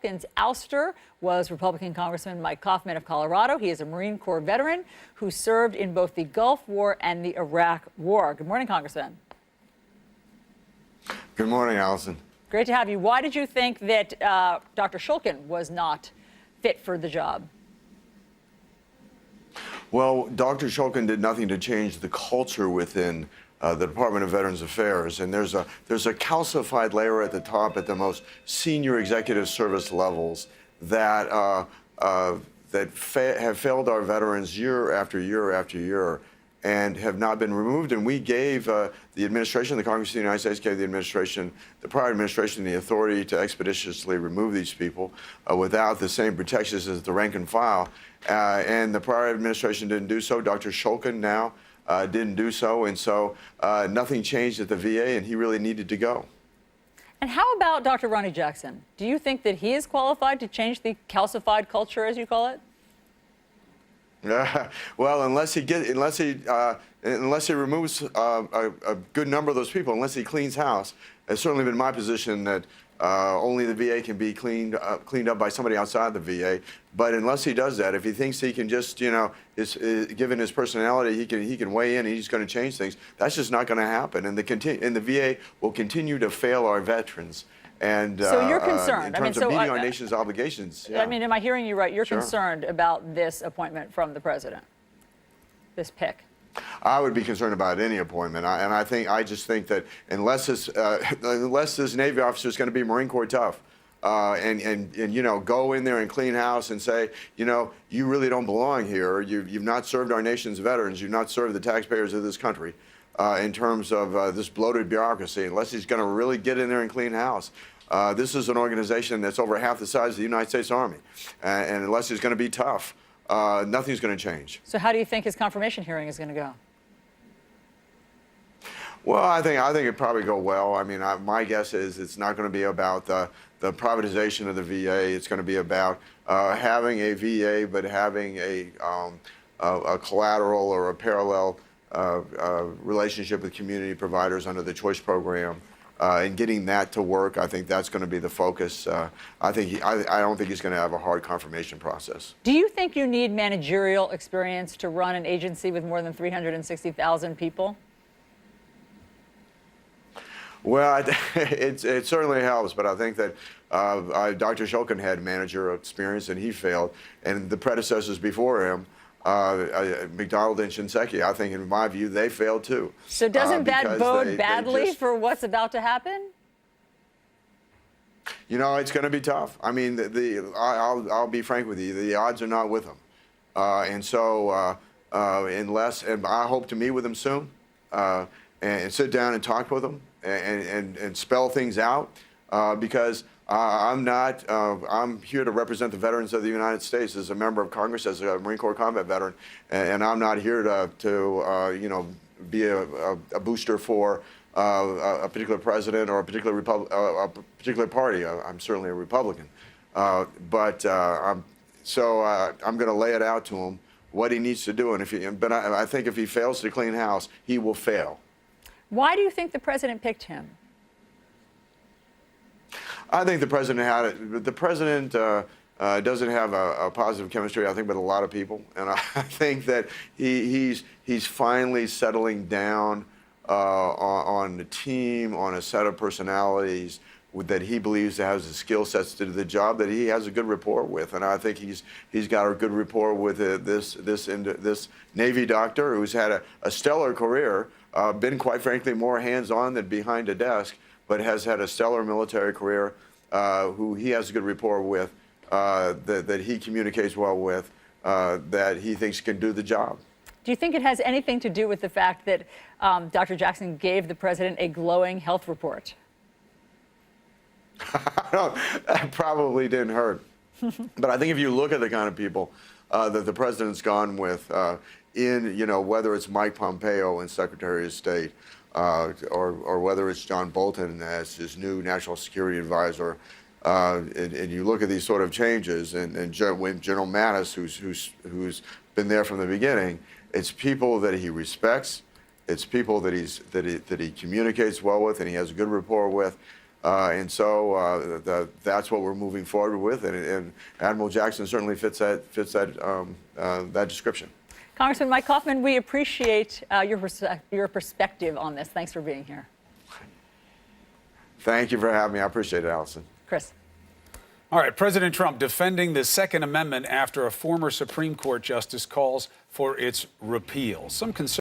Shulkin's ouster was Republican Congressman Mike Coffman of Colorado. He is a Marine Corps veteran who served in both the Gulf War and the Iraq War. Good morning, Congressman. Good morning, Alisyn. Great to have you. Why did you think that Dr. Shulkin was not fit for the job? Well, Dr. Shulkin did nothing to change the culture within the Department of Veterans Affairs, and there's a calcified layer at the top, at the most senior executive service levels, that have failed our veterans year after year after year, and have not been removed. And we gave the administration, the Congress of the United States gave the administration, the prior administration, the authority to expeditiously remove these people without the same protections as the rank and file. And the prior administration didn't do so. Dr. Shulkin now didn't do so. And so nothing changed at the VA, and he really needed to go. And how about Dr. Ronnie Jackson? Do you think that he is qualified to change the calcified culture, as you call it? Well, unless he removes a good number of those people, unless he cleans house, it's certainly been my position that only the VA can be cleaned up by somebody outside the VA. But unless he does that, if he thinks he can just, given his personality, he can weigh in and he's going to change things, that's just not going to happen. And the VA will continue to fail our veterans. And so you're concerned. In terms of meeting our nation's obligations. Yeah. I mean, am I hearing you right? You're Sure. concerned about this appointment from the president, this pick. I would be concerned about any appointment, I just think that unless this Navy officer is going to be Marine Corps tough, and go in there and clean house and say, you really don't belong here. You've not served our nation's veterans. You've not served the taxpayers of this country. In terms of this bloated bureaucracy, unless he's going to really get in there and clean house. This is an organization that's over half the size of the United States Army, and unless he's going to be tough, nothing's going to change. So how do you think his confirmation hearing is going to go? Well, I think it'd probably go well. I mean, my guess is it's not going to be about the privatization of the VA. It's going to be about having a VA, but having a collateral or a parallel relationship with community providers under the Choice Program, and getting that to work. I think that's going to be the focus. I don't think he's going to have a hard confirmation process. Do you think you need managerial experience to run an agency with more than 360,000 people? Well, it certainly helps, but I think that Dr. Shulkin had managerial experience, and he failed, and the predecessors before him, McDonald and Shinseki, I think, in my view, they failed too. So doesn't that bode badly for what's about to happen? It's going to be tough. I mean, I'll be frank with you, the odds are not with them. And so and I hope to meet with them soon and sit down and talk with them and spell things out, because I'm here to represent the veterans of the United States as a member of Congress, as a Marine Corps combat veteran, and I'm not here to be a booster for a particular president or a particular party. I'm certainly a Republican, but I'm going to lay it out to him what he needs to do, and but I think if he fails to clean house, he will fail. Why do you think the president picked him? I think the president had it. The president doesn't have a positive chemistry, I think, with a lot of people, and I think that he's finally settling down on the team, on a set of personalities that he believes has the skill sets to do the job that he has a good rapport with, and I think he's got a good rapport with this Navy doctor who's had a stellar career, been quite frankly more hands-on than behind a desk, but has had a stellar military career, who he has a good rapport with, that he communicates well with, that he thinks can do the job. Do you think it has anything to do with the fact that Dr. Jackson gave the president a glowing health report? That probably didn't hurt. But I think if you look at the kind of people that the president's gone with, whether it's Mike Pompeo and Secretary of State, or whether it's John Bolton as his new national security advisor, and you look at these sort of changes, and General Mattis, who's been there from the beginning, it's people that he respects, it's people that he communicates well with, and he has a good rapport with. And so that's what we're moving forward with, and Admiral Jackson certainly fits that description. Congressman Mike Coffman, we appreciate your perspective on this. Thanks for being here. Thank you for having me. I appreciate it, Alisyn. Chris. All right, President Trump defending the Second Amendment after a former Supreme Court justice calls for its repeal. Some concern